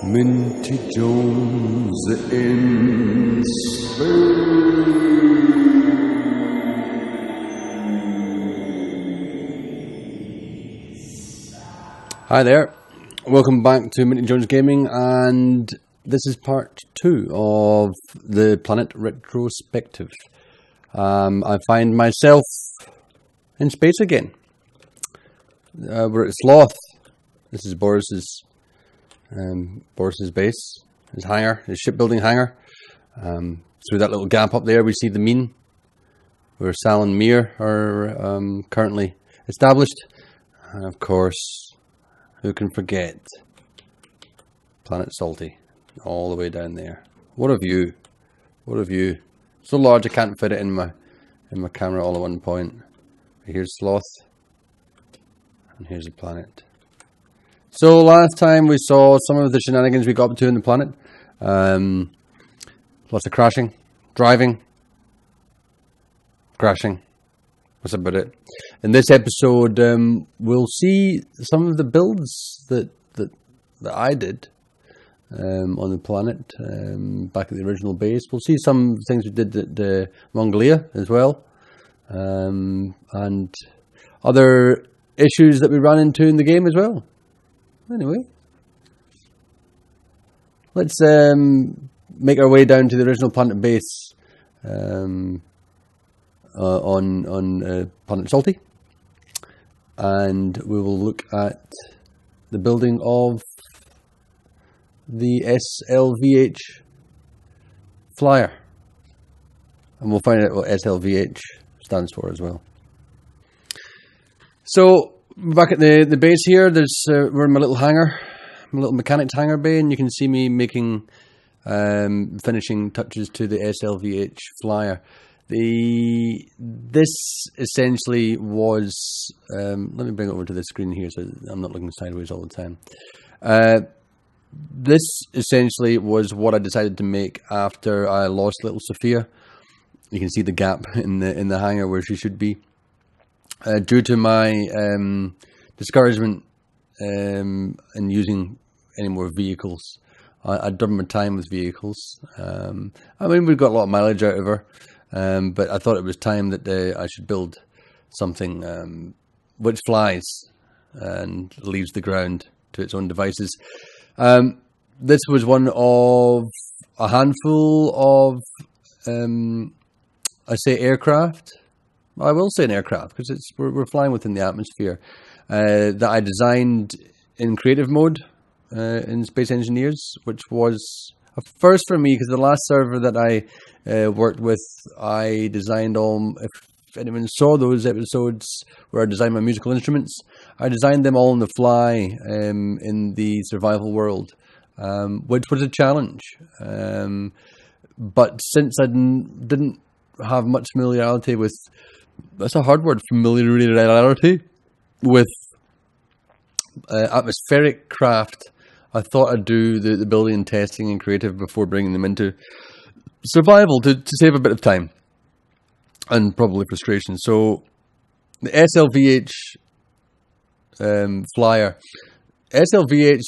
Minty Jones in space. Hi there, welcome back to Minty Jones Gaming, and this is part 2 of the planet Retrospective. I find myself in space again. We're at Sloth. This is Boris's base, his hangar, his shipbuilding hangar. Through that little gap up there, we see the mean, where Sal and Mir are currently established. And of course, who can forget Planet Salty, all the way down there. What a view! What a view! So large I can't fit it in my camera all at one point. Here's Sloth, and here's the planet. So last time we saw some of the shenanigans we got up to in the planet. Lots of crashing, driving, crashing. That's about it. In this episode, we'll see some of the builds that I did on the planet back at the original base. We'll see some things we did at Mongolia as well, and other issues that we ran into in the game as well. Anyway, let's make our way down to the original planet base on Planet Salty, and we will look at the building of the SLVH Flyer, and we'll find out what SLVH stands for as well. So back at the base here, we're in my little hangar, my little mechanics hangar bay, and you can see me making finishing touches to the SLVH Flyer. This essentially was, let me bring it over to the screen here so I'm not looking sideways all the time. This essentially was what I decided to make after I lost little Sofia. You can see the gap in the hangar where she should be. Due to my discouragement in using any more vehicles, I'd done my time with vehicles. I mean, we've got a lot of mileage out of her, but I thought it was time that I should build something which flies and leaves the ground to its own devices. This was one of a handful of, I say aircraft. I will say an aircraft because we're flying within the atmosphere that I designed in creative mode in Space Engineers, which was a first for me because the last server that I worked with, I designed all. If anyone saw those episodes where I designed my musical instruments, I designed them all on the fly in the survival world, which was a challenge. But since I didn't have much familiarity with, that's a hard word, familiarity with atmospheric craft, I thought I'd do the building and testing and creative before bringing them into survival to save a bit of time and probably frustration. So the SLVH Flyer, SLVH,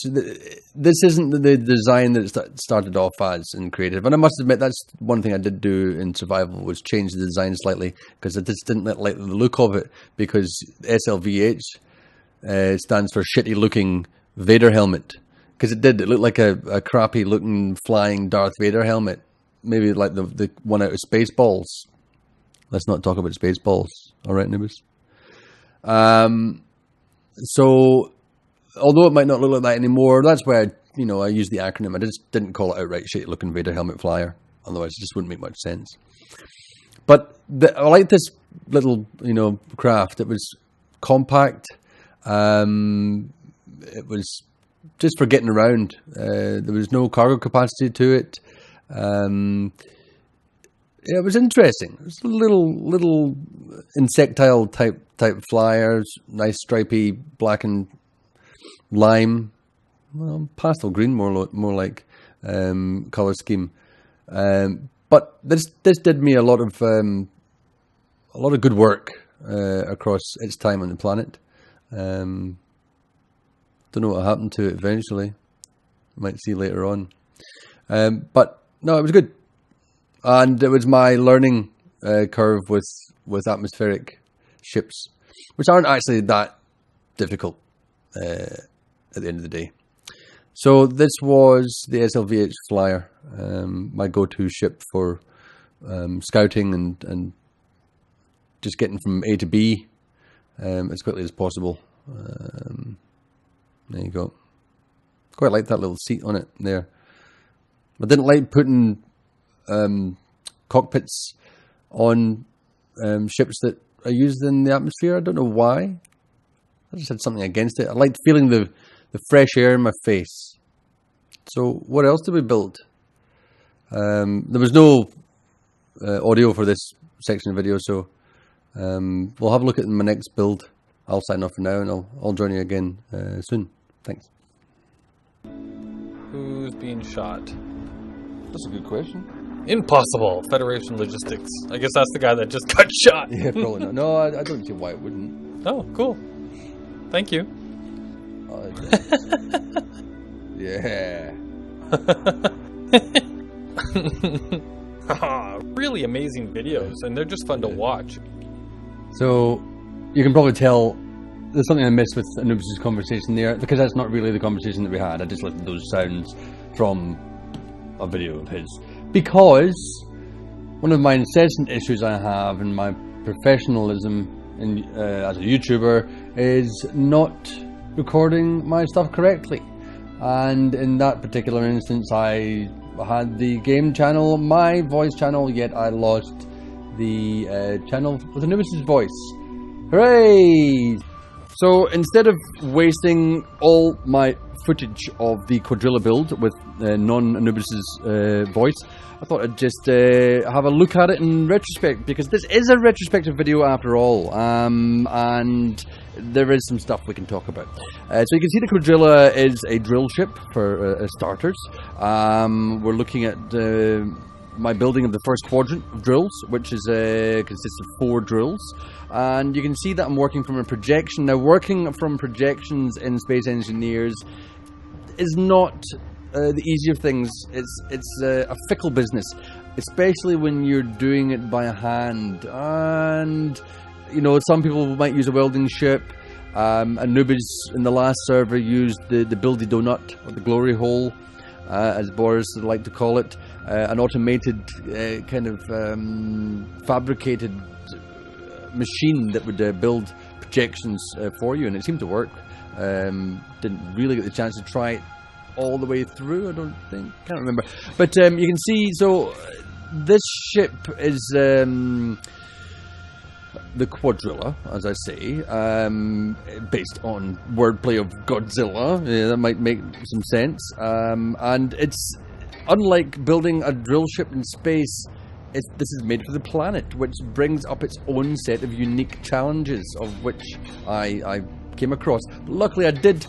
this isn't the design that it started off as in creative, and I must admit that's one thing I did do in survival, was change the design slightly because I just didn't like the look of it, because SLVH stands for shitty looking Vader Helmet, because it looked like a crappy looking flying Darth Vader helmet, maybe like the one out of Spaceballs. Let's not talk about Spaceballs, alright, noobs? So although it might not look like that anymore, that's why I use the acronym. I just didn't call it outright shitty looking Vader Helmet Flyer, otherwise it just wouldn't make much sense. But I like this little craft. It was compact. It was just for getting around. There was no cargo capacity to it. It was interesting. It was a little insectile type flyers, nice stripy black and lime, well, pastel green more like color scheme. But this did me a lot of good work across its time on the planet. Don't know what happened to it eventually. might see later on. But no, it was good. And it was my learning curve with atmospheric ships, which aren't actually that difficult at the end of the day. So this was the SLVH Flyer, my go-to ship for scouting and just getting from A to B as quickly as possible. There you go. Quite like that little seat on it there. I didn't like putting cockpits on ships that are used in the atmosphere. I don't know why. I just had something against it. I liked feeling the fresh air in my face. So what else did we build? There was no audio for this section of video, so we'll have a look at my next build. I'll sign off for now, and I'll join you again soon. Thanks. Who's being shot? That's a good question. Impossible. Federation Logistics. I guess that's the guy that just got shot. Yeah, probably not. No, I don't see why it wouldn't. Oh, cool. Thank you. Yeah. Really amazing videos, and they're just fun to watch. So, you can probably tell there's something I missed with Anubis' conversation there, because that's not really the conversation that we had. I just listened to those sounds from a video of his. Because one of my incessant issues I have in my professionalism as a YouTuber is not recording my stuff correctly. And in that particular instance, I had the game channel, my voice channel, yet I lost the channel with Anubis' voice. Hooray! So instead of wasting all my footage of the Quadrilla build with non-Anubis' voice, I thought I'd just have a look at it in retrospect, because this is a retrospective video after all, and there is some stuff we can talk about. So you can see the Cuadrilla is a drill ship for starters. We're looking at my building of the first quadrant of drills, which is consists of 4 drills, and you can see that I'm working from a projection. Now, working from projections in Space Engineers is not the easier things. It's a fickle business, especially when you're doing it by hand. And you know, some people might use a welding ship. Anubis in the last server used the buildy donut, or the glory hole, as Boris would like to call it, an automated kind of fabricated machine that would build projections for you, and it seemed to work. Didn't really get the chance to try it all the way through, I don't think. Can't remember. But you can see, so this ship is the Quadrilla, as I say, based on wordplay of Godzilla. Yeah, that might make some sense. And it's unlike building a drill ship in space. This is made for the planet, which brings up its own set of unique challenges, of which I came across. But luckily, I did,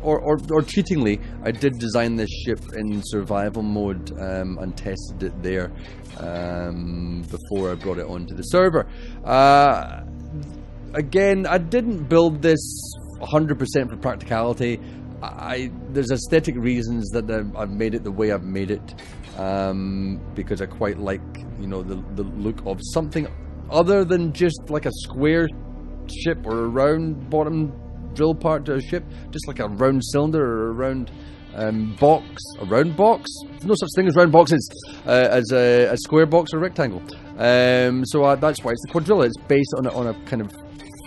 or cheatingly, I did design this ship in survival mode and tested it there before I brought it onto the server. Again, I didn't build this 100% for practicality. There's aesthetic reasons that I've made it the way I've made it, because I quite like, you know, the look of something other than just like a square ship or a round bottom drill part to a ship, just like a round cylinder or a round box. A round box? There's no such thing as round boxes, as a square box or rectangle. So that's why it's the Quadrilla. It's based on a kind of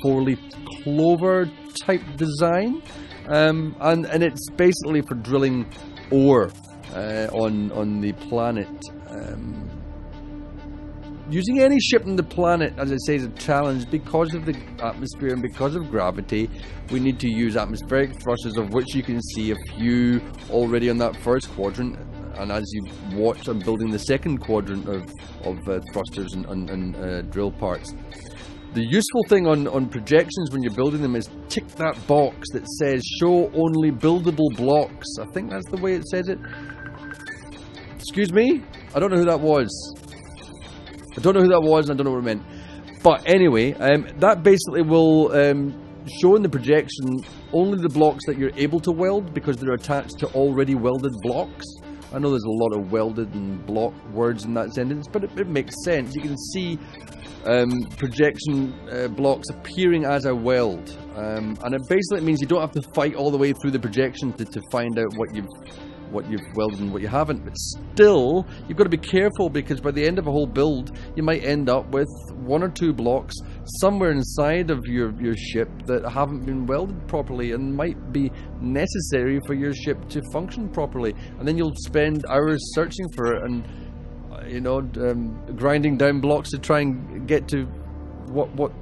4-leaf clover type design, and it's basically for drilling ore on the planet. Using any ship on the planet, as I say, is a challenge because of the atmosphere and because of gravity. We need to use atmospheric thrusters, of which you can see a few already on that first quadrant. And as you watch, I'm building the second quadrant of thrusters and drill parts. The useful thing on projections when you're building them is tick that box that says show only buildable blocks. I think that's the way it says it. Excuse me? I don't know who that was. I don't know who that was, and I don't know what it meant. But anyway, that basically will show in the projection only the blocks that you're able to weld because they're attached to already welded blocks. I know there's a lot of welded and block words in that sentence, but it makes sense. You can see projection blocks appearing as a weld, and it basically means you don't have to fight all the way through the projection to find out what you've welded and what you haven't. But still, you've got to be careful, because by the end of a whole build you might end up with 1 or 2 blocks somewhere inside of your ship that haven't been welded properly and might be necessary for your ship to function properly, and then you'll spend hours searching for it and you know, grinding down blocks to try and get to what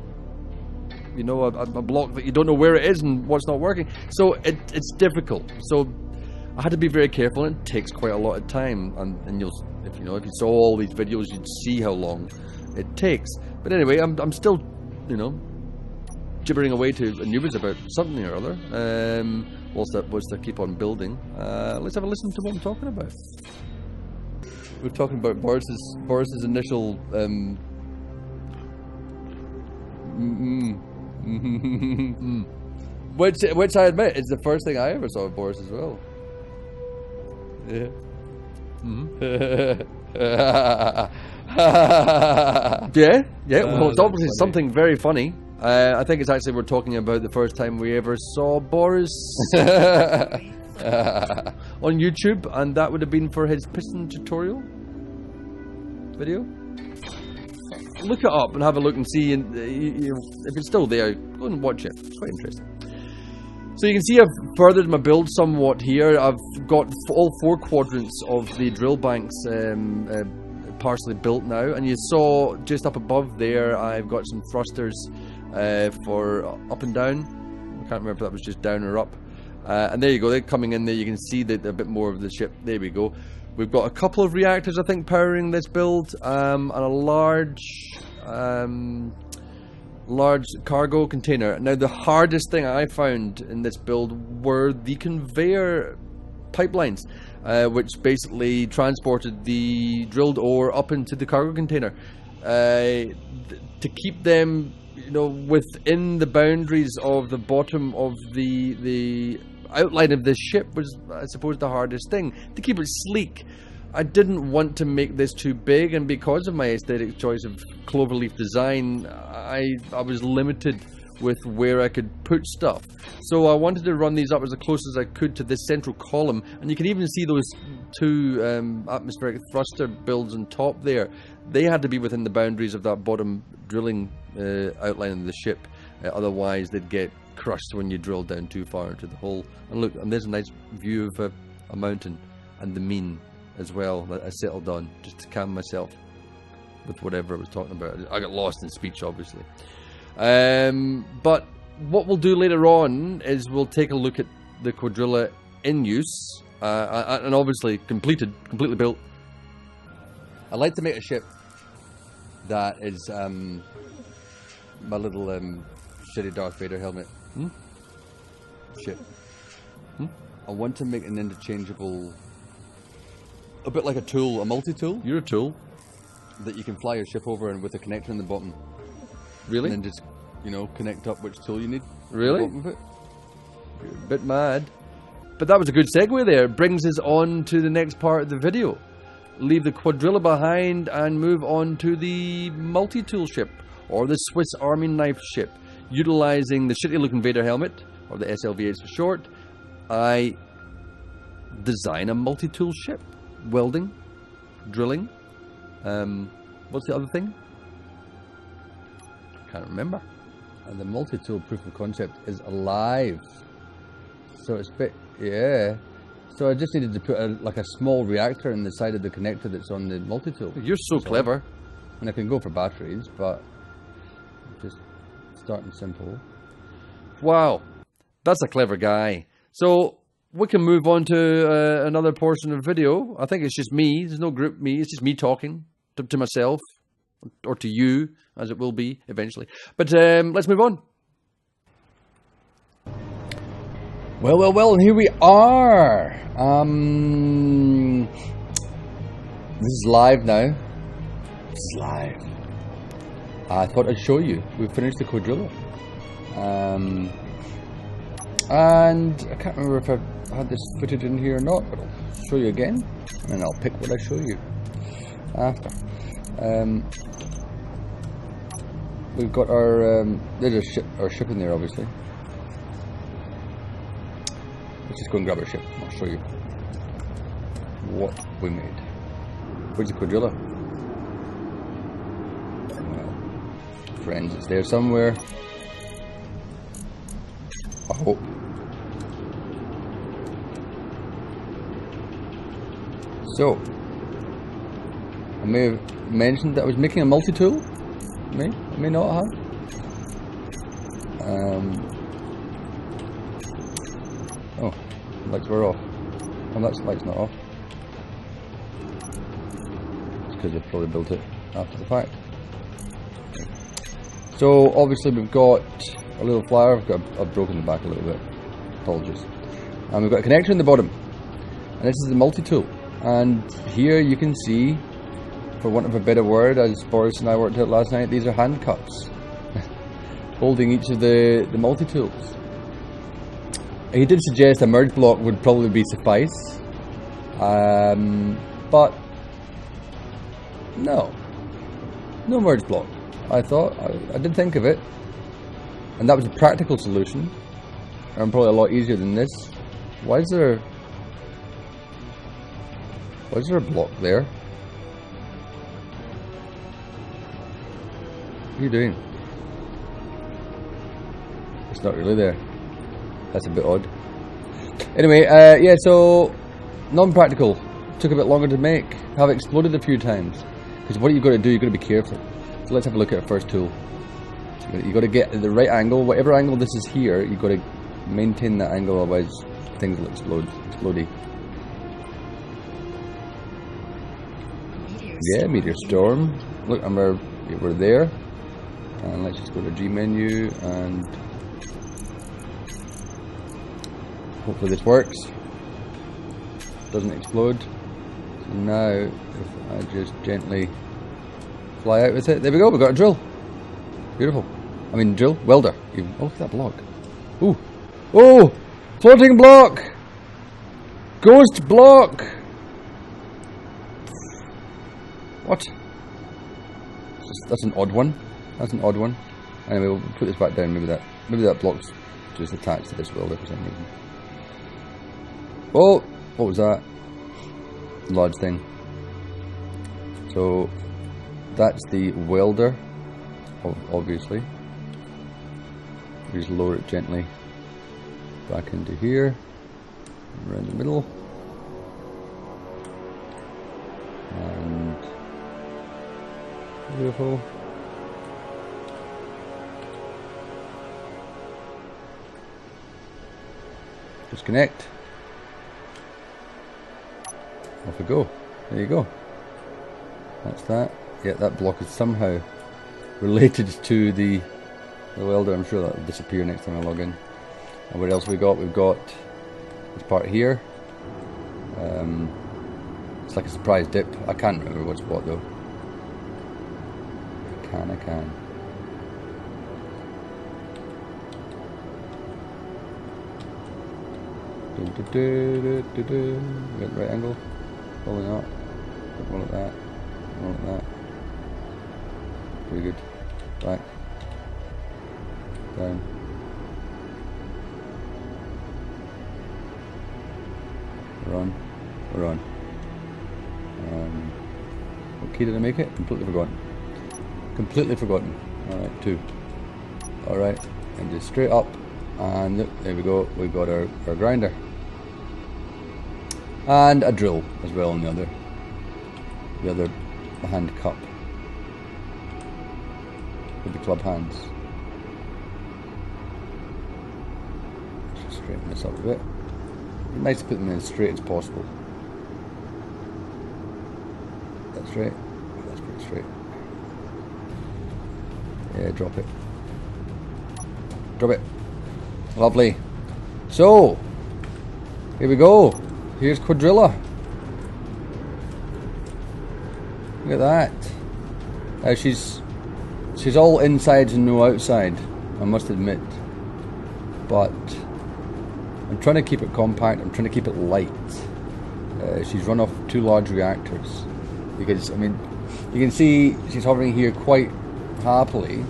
you know, a block that you don't know where it is and what's not working. So it's difficult. So I had to be very careful, and it takes quite a lot of time. And you'll, if you saw all these videos, you'd see how long it takes. But anyway, I'm still, you know, gibbering away to Anubis about something or other. Whilst I keep on building, let's have a listen to what I'm talking about. We're talking about Boris's initial which I admit is the first thing I ever saw of Boris as well. Yeah. Yeah. Well, it's obviously something very funny. I think it's actually we're talking about the first time we ever saw Boris on YouTube, and that would have been for his piston tutorial video. Look it up and have a look and see, and if it's still there, go and watch it. It's quite interesting. So you can see I've furthered my build somewhat here. I've got all 4 quadrants of the drill banks partially built now, and you saw just up above there I've got some thrusters for up and down. I can't remember if that was just down or up. And there you go, they're coming in there. You can see that a bit more of the ship. There we go. We've got a couple of reactors, I think, powering this build, and a large cargo container. Now, the hardest thing I found in this build were the conveyor pipelines, which basically transported the drilled ore up into the cargo container. To keep them, you know, within the boundaries of the bottom of the outline of this ship was, I suppose, the hardest thing. To keep it sleek, I didn't want to make this too big, and because of my aesthetic choice of cloverleaf design, I was limited with where I could put stuff. So I wanted to run these up as close as I could to this central column, and you can even see those 2 atmospheric thruster builds on top there. They had to be within the boundaries of that bottom drilling outline of the ship, otherwise they'd get crushed when you drill down too far into the hole. And look, and there's a nice view of a mountain and the mean as well that I settled on just to calm myself with whatever I was talking about. I got lost in speech, obviously. But what we'll do later on is we'll take a look at the Quadrilla in use, and obviously completely built. I'd like to make a ship that is my little shitty Darth Vader helmet. Shit. I want to make an interchangeable, a bit like a tool, a multi-tool. You're a tool that you can fly your ship over and with a connector in the bottom. Really? And then just, you know, connect up which tool you need. Really? You're a bit mad. But that was a good segue there. It brings us on to the next part of the video. Leave the Quadrilla behind and move on to the Multitool ship, or the Swiss Army knife ship. Utilizing the shitty looking Vader helmet, or the SLVH for short, I design a multi-tool ship. Welding, drilling, what's the other thing? Can't remember. And the multi-tool proof of concept is alive. So it's a bit, yeah. So I just needed to put like a small reactor in the side of the connector that's on the multi-tool. You're so clever. And I can go for batteries, but just starting simple. Wow, that's a clever guy. So we can move on to another portion of video. I think it's just me. There's no group me. It's just me talking to myself, or to you, as it will be eventually. But let's move on. Well, and here we are. This is live now. This is live. I thought I'd show you. We've finished the Quadrilla. And I can't remember if I had this footage in here or not, but I'll show you again, and I'll pick what I show you after. We've got our there's our ship in there, obviously. Let's just go and grab our ship. I'll show you what we made. Where's the Quadrilla? Well, friends, it's there somewhere. I hope. So, I may have mentioned that I was making a multi-tool. I may not have. Oh, lights were off. Oh, that's light's not off. It's because they've probably built it after the fact. So obviously we've got a little flyer. I've broken the back a little bit. Apologies. And we've got a connector in the bottom. And this is the multi-tool. And here you can see, for want of a better word, as Boris and I worked out last night, these are handcuffs holding each of the multi-tools. He did suggest a merge block would probably be suffice, but no merge block. I thought, I did think of it, and that was a practical solution, and probably a lot easier than this. Why is there a block there? What are you doing? It's not really there. That's a bit odd. Anyway, yeah, so non-practical. Took a bit longer to make. Have exploded a few times. Because what you've got to do, you've got to be careful. So let's have a look at our first tool. You've got to get the right angle. Whatever angle this is here, you've got to maintain that angle, otherwise things will explode. Explodey. Yeah, meteor storm. Look, and we're there. And let's just go to G menu and hopefully this works. Doesn't explode. So now, if I just gently fly out with it, there we go. We've got a drill. Beautiful. I mean, drill welder. Oh, look at that block. Ooh, oh, floating block. Ghost block. What? That's an odd one. That's an odd one. Anyway, we'll put this back down. Maybe that block's just attached to this welder for some reason. Oh, what was that? Large thing. So that's the welder, obviously. We just lower it gently back into here, around the middle, and beautiful. Disconnect. Off we go. There you go. That's that. Yeah, that block is somehow related to the welder. I'm sure that will disappear next time I log in. And what else we got? We've got this part here. It's like a surprise dip. I can't remember what's what though. I can. Get the right angle. Probably not. One like that. One like that. Pretty good. Back. Down. We're on. We're on. What key did I make it? Completely forgotten. Completely forgotten. Alright, 2. Alright, and just straight up. And look, there we go. We've got our grinder. And a drill as well on the other hand cup with the club hands. Just straighten this up a bit. It'd be nice to put them in as straight as possible. That's straight. That's pretty straight. Yeah, drop it. Drop it. Lovely. So here we go. Here's Quadrilla. Look at that. She's all inside and no outside, I must admit. but I'm trying to keep it compact. I'm trying to keep it light. She's run off 2 large reactors because, I mean, you can see she's hovering here quite happily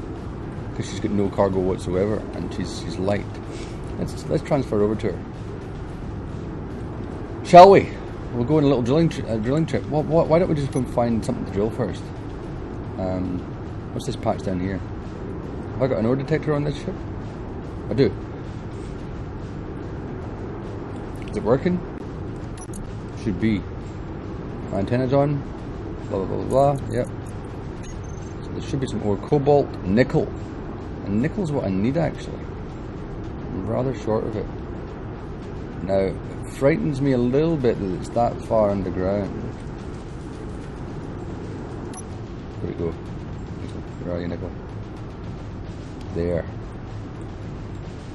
because she's got no cargo whatsoever, and she's light. Let's transfer over to her, shall we? We'll go on a little drilling trip. Why don't we just go and find something to drill first? What's this patch down here? Have I got an ore detector on this ship? I do. Is it working? Should be. My antenna's on. Blah blah blah blah. Yep. So there should be some ore. Cobalt, nickel. And nickel's what I need actually. I'm rather short of it. Now, it frightens me a little bit that it's that far underground. Where'd it go? Where are you, nickel? There.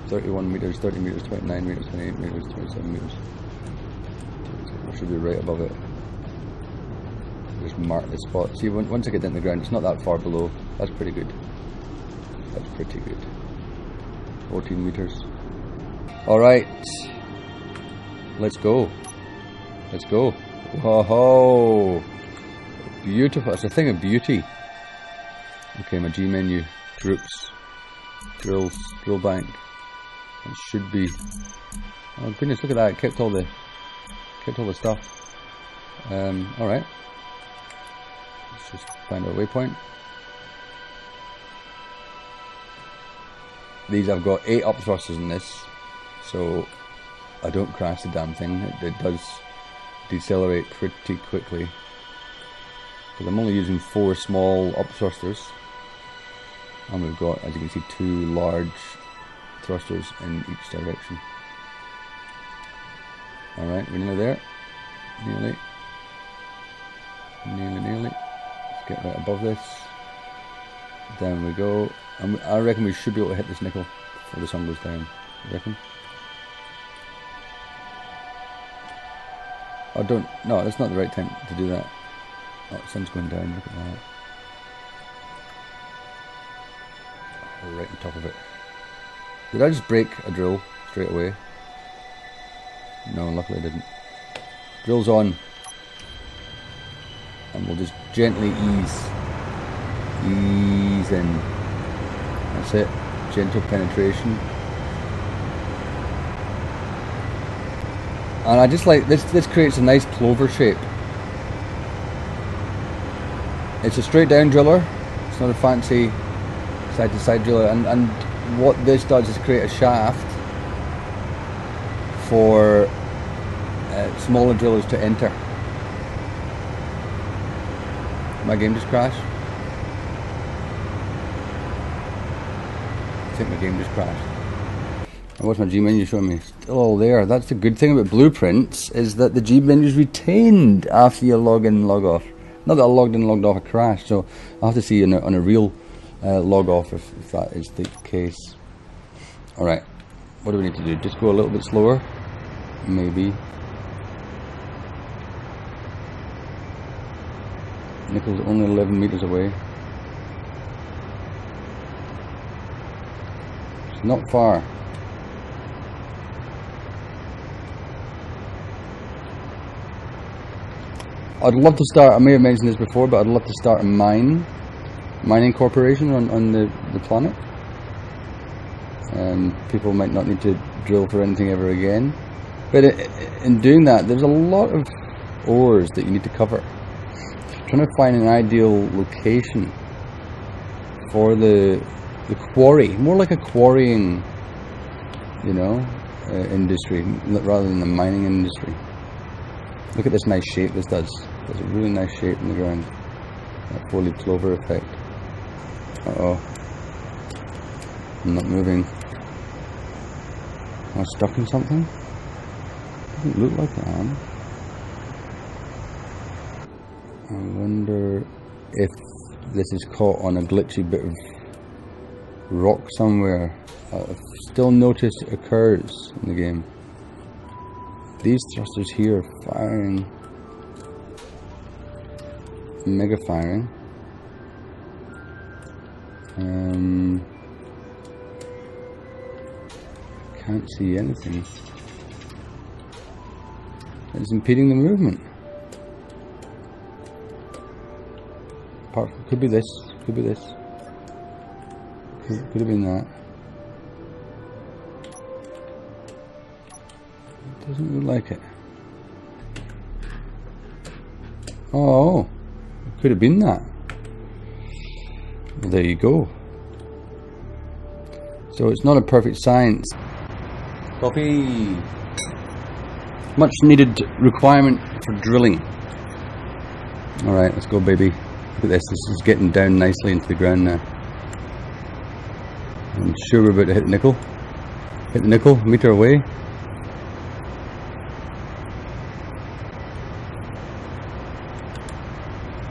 31 meters, 30 meters, 29 meters, 28 meters, 27 meters. I should be right above it. Just mark the spot. See, once I get down the ground, it's not that far below. That's pretty good. That's pretty good. 14 meters. Alright. Let's go. Let's go. Whoa! Beautiful. It's a thing of beauty. Okay, my G menu. Groups. Drills. Drill bank. It should be. Oh goodness, look at that. It kept all the stuff. Alright. Let's just find our waypoint. These, I've got 8 up thrusters in this, so I don't crash the damn thing. It does decelerate pretty quickly. Because I'm only using 4 small up thrusters. And we've got, as you can see, 2 large thrusters in each direction. Alright, we're nearly there. Nearly. Let's get right above this. Down we go. And I reckon we should be able to hit this nickel before the sun goes down. You reckon? Oh, don't. No, that's not the right time to do that. Oh, the sun's going down. Look at that. We're right on top of it. Did I just break a drill straight away? No, luckily I didn't. Drill's on. And we'll just gently ease in. That's it. Gentle penetration. And I just like this creates a nice clover shape. It's a straight down driller. It's not a fancy side to side driller, and what this does is create a shaft for smaller drillers to enter. My game just crashed. I think my game just crashed. And what's my G menu showing me? Still all there. That's the good thing about blueprints, is that the G menu is retained after you log in and log off. Not that I logged in and logged off, I crashed, so I'll have to see on a real log off if that is the case. Alright, what do we need to do? Just go a little bit slower? Maybe. Nickel's only 11 meters away. It's not far. I'd love to start, I may have mentioned this before, but I'd love to start a mining corporation on the planet. People might not need to drill for anything ever again. But in doing that, there's a lot of ores that you need to cover. Trying to find an ideal location for the quarry, more like a quarrying, industry rather than the mining industry. Look at this nice shape this does. There's a really nice shape in the ground. That four-leaf clover effect. Uh-oh. I'm not moving. Am I stuck in something? Doesn't look like I am. I wonder if this is caught on a glitchy bit of rock somewhere. I've still noticed it occurs in the game. These thrusters here are firing. Mega firing. Can't see anything. It's impeding the movement. Apart from, could be this. Could be this. Could have been that. It doesn't look like it. Oh, it could have been that. Well, there you go. So it's not a perfect science. Coffee. Much needed requirement for drilling. Alright, let's go, baby. Look at this. This is getting down nicely into the ground now. I'm sure we're about to hit the nickel. Hit the nickel, a meter away.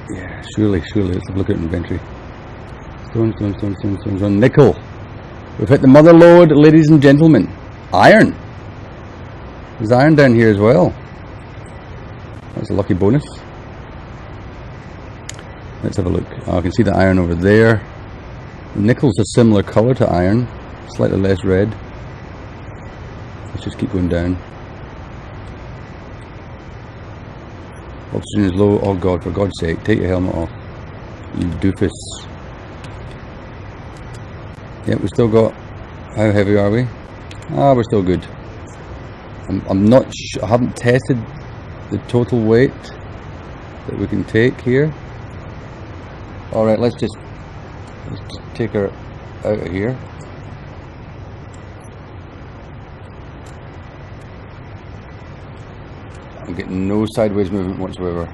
Yeah, surely. Let's have a look at inventory. Stone. Nickel. We've hit the mother lode, ladies and gentlemen. Iron. There's iron down here as well. That's a lucky bonus. Let's have a look. Oh, I can see the iron over there. Nickel's a similar colour to iron, slightly less red. Let's just keep going down. Oxygen is low. Oh God, for God's sake, take your helmet off, you doofus. Yep, we still got. How heavy are we? Ah, we're still good. I'm not sure. I haven't tested the total weight that we can take here. All right, let's just take her out of here. I'm getting no sideways movement whatsoever,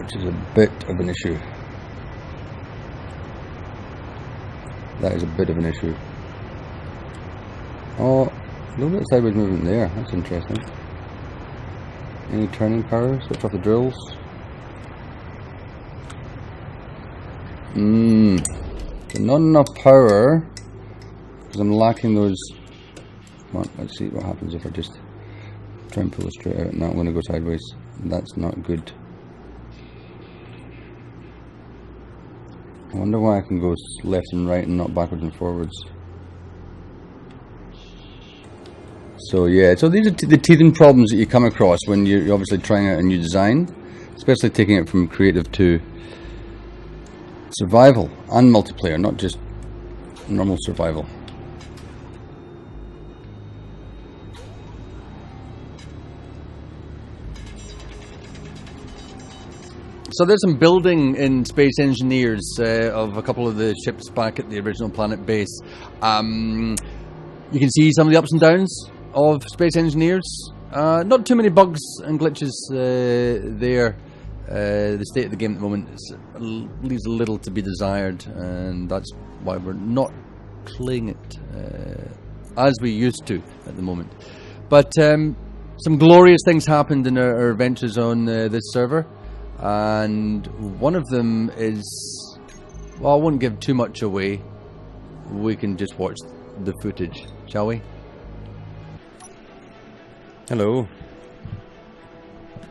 which is a bit of an issue. That is a bit of an issue. Oh, a little bit of sideways movement there. That's interesting. Any turning power? Switch off the drills. Not enough power because I'm lacking those. Come on, let's see what happens if I just try and pull it straight out. Now I'm going to go sideways. That's not good. I wonder why I can go left and right and not backwards and forwards. So yeah, so these are the teething problems that you come across when you're obviously trying out a new design, especially taking it from creative to survival and multiplayer, not just normal survival. So there's some building in Space Engineers of a couple of the ships back at the original planet base. You can see some of the ups and downs of Space Engineers. Not too many bugs and glitches there. The state of the game at the moment leaves a little to be desired, and that's why we're not playing it as we used to at the moment. But some glorious things happened in our adventures on this server. And one of them is, well, I won't give too much away. We can just watch the footage, shall we? Hello.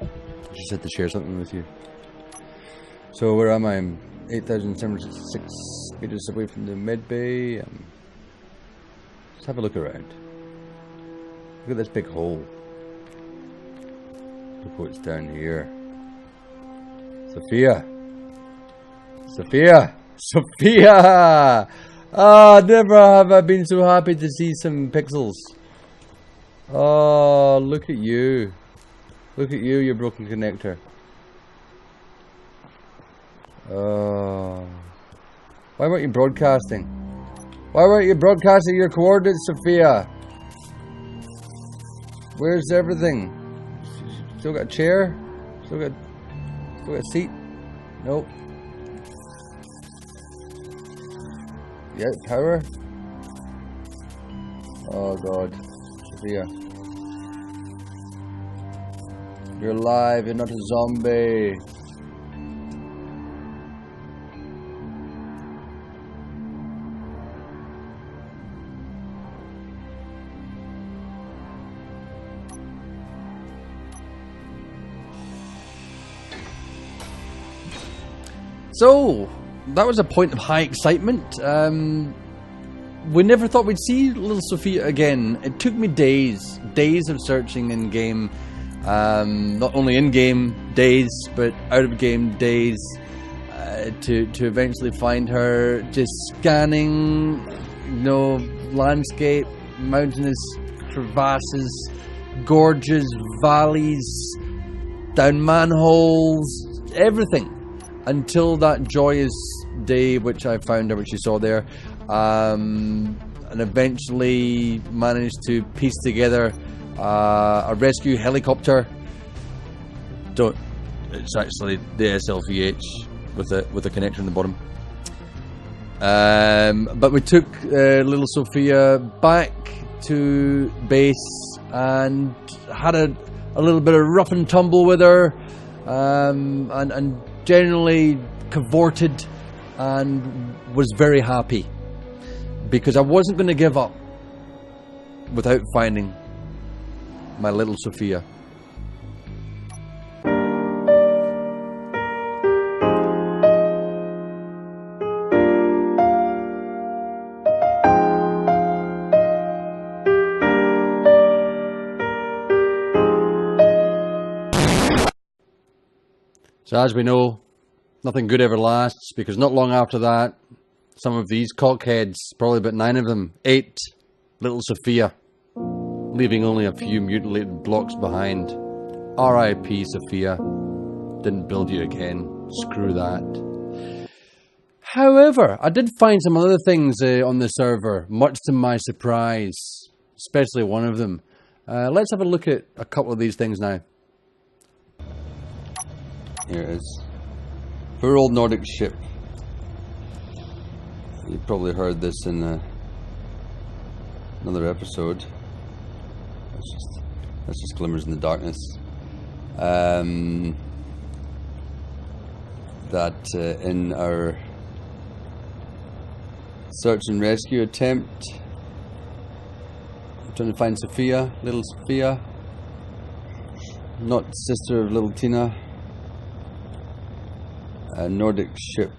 I just had to share something with you. So where am I? I'm 8,766 meters away from the med bay. Let's have a look around. Look at this big hole. Look what's down here. Sofia! Ah, never have I been so happy to see some pixels. Oh, look at you. Look at you, you broken connector. Oh. Why weren't you broadcasting? Why weren't you broadcasting your coordinates, Sofia? Where's everything? Still got a chair? Still got a seat? Nope. Yeah, power? Oh God. Sofia. You're alive, you're not a zombie. So, that was a point of high excitement. we never thought we'd see little Sofia again. It took me days of searching in game, not only in game days, but out of game days, to eventually find her. Just scanning, landscape, mountainous crevasses, gorges, valleys, down manholes, everything, until that joyous day which I found her, which you saw there, and eventually managed to piece together a rescue helicopter. It's actually the SLVH with a connector in the bottom. But we took little Sofia back to base and had a little bit of rough and tumble with her, and generally cavorted, and was very happy because I wasn't going to give up without finding my little Sofia. So as we know, nothing good ever lasts, because not long after that, some of these cockheads, probably about 9 of them, ate little Sofia, leaving only a few mutilated blocks behind. R.I.P. Sofia. Didn't build you again. Screw that. However, I did find some other things on the server, much to my surprise, especially one of them. Let's have a look at a couple of these things now. Here it is. Poor old Nordic Ship. You probably heard this in another episode. That's just glimmers in the darkness. That in our search and rescue attempt, I'm trying to find Sofia, little Sofia, not sister of little Tina. Nordic Ship,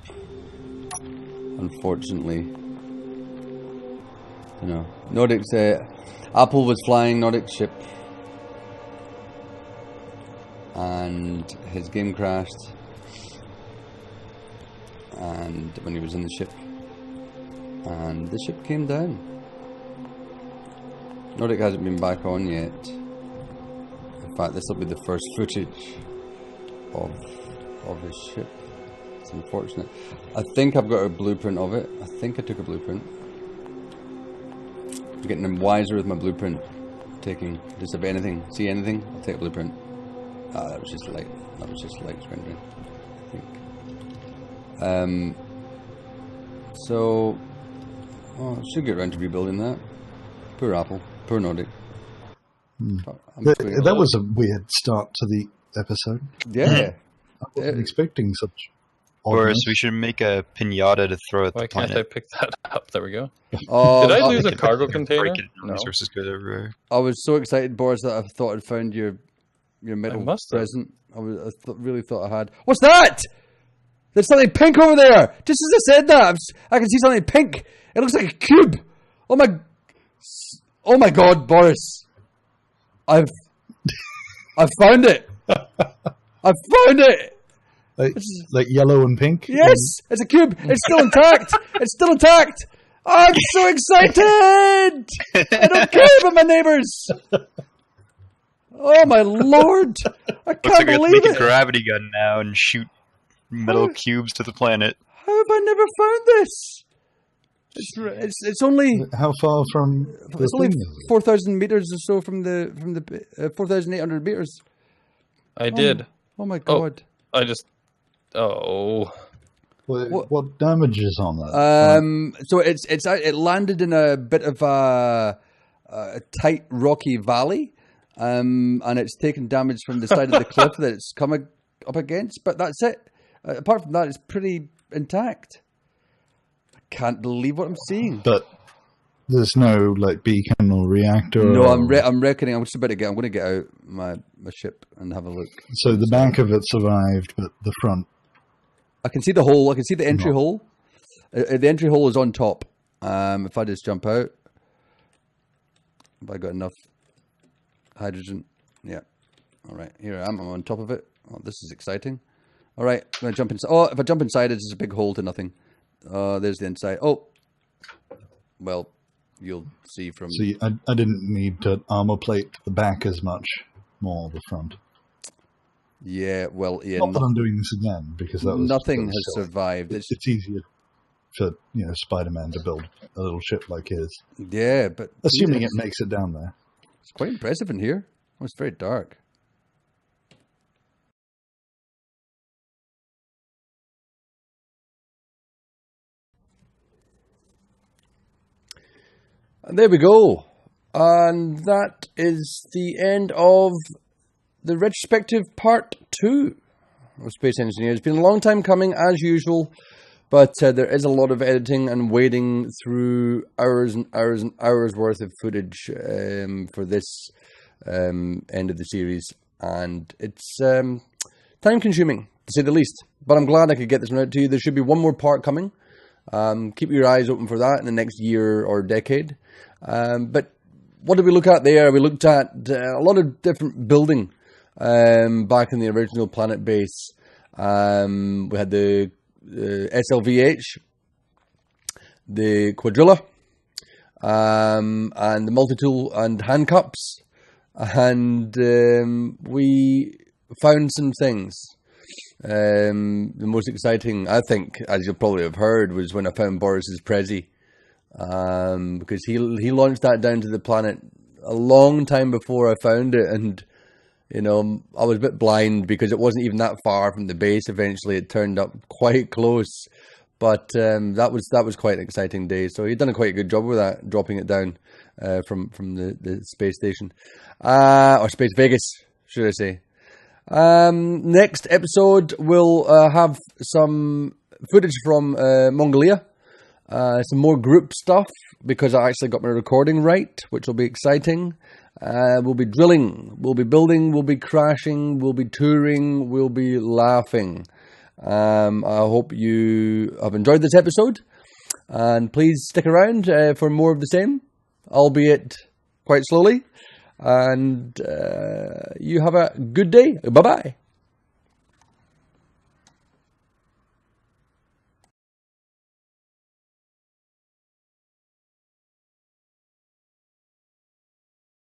unfortunately, Nordic's Apple was flying Nordic Ship, and his game crashed, and when he was in the ship, and the ship came down. Nordic hasn't been back on yet. In fact, this will be the first footage of his ship. It's unfortunate. I think I've got a blueprint of it. I think I took a blueprint. I'm getting wiser with my blueprint taking. Just if anything, see anything, I'll take a blueprint. Ah, that was just light. That was just light rendering, I think. So, I should get around to rebuilding that. Poor Apple. Poor Nordic. That was a weird start to the episode. Yeah. I wasn't expecting such. Boris, we should make a pinata to throw at the planet. Why can't I pick that up? There we go. Oh, did I lose a cargo container? No. Resources go everywhere. I was so excited, Boris, that I thought I'd found your metal present. Really thought I had. What's that? There's something pink over there. Just as I said that, I can see something pink. It looks like a cube. Oh my God, Boris! I've found it. I found it. Like yellow and pink? Yes, it's a cube. It's still intact. It's still intact. I'm so excited. I don't care about my neighbors. Oh my Lord. I can't believe make it. a gravity gun now and shoot metal cubes to the planet. How have I never found this? It's only how far from it's only 4,000 meters or so from the 4,800 meters. I did. Oh my God. What damage is on that? So it landed in a bit of a tight rocky valley, and it's taken damage from the side of the cliff that it's come up against. But that's it. Apart from that, it's pretty intact. I can't believe what I'm seeing. But there's no beacon or reactor. No, I'm reckoning. I'm going to get out my ship and have a look. So the back of it survived, but the front. I can see the hole. I can see the entry hole. The entry hole is on top. If I just jump out, have I got enough hydrogen? Yeah. All right, here I am. I'm on top of it. Oh, this is exciting. All right, I'm gonna jump inside. Oh, if I jump inside, it's just a big hole to nothing. There's the inside. Oh, well, you'll see from. See, I didn't need to armor plate the back as much, more the front. Yeah, well, yeah. Not that I'm doing this again because that was nothing has survived. It's easier for Spider-Man to build a little ship like his. Yeah, but assuming it makes it down there. It's quite impressive in here. Oh, it's very dark. And there we go. And that is the end of the retrospective part 2 of Space Engineer. It's been a long time coming, as usual, but there is a lot of editing and wading through hours and hours and hours worth of footage for this end of the series. And it's time-consuming, to say the least. But I'm glad I could get this one out to you. There should be one more part coming. Keep your eyes open for that in the next year or decade. But what did we look at there? We looked at a lot of different building back in the original Planet Base. We had the SLVH, the Quadrilla, and the Multitool and hand cups. And we found some things. The most exciting, I think, as you'll probably have heard, was when I found Boris's Prezi. Because he launched that down to the planet a long time before I found it, and I was a bit blind because it wasn't even that far from the base. Eventually, it turned up quite close, but that was quite an exciting day. So he'd done a quite a good job with that, dropping it down from the space station, or Space Vegas, should I say? Next episode we'll have some footage from Mongolia. Some more group stuff, because I actually got my recording right, which will be exciting. We'll be drilling, we'll be building, we'll be crashing, we'll be touring, we'll be laughing. I hope you have enjoyed this episode, and please stick around for more of the same, albeit quite slowly. And you have a good day. Bye-bye.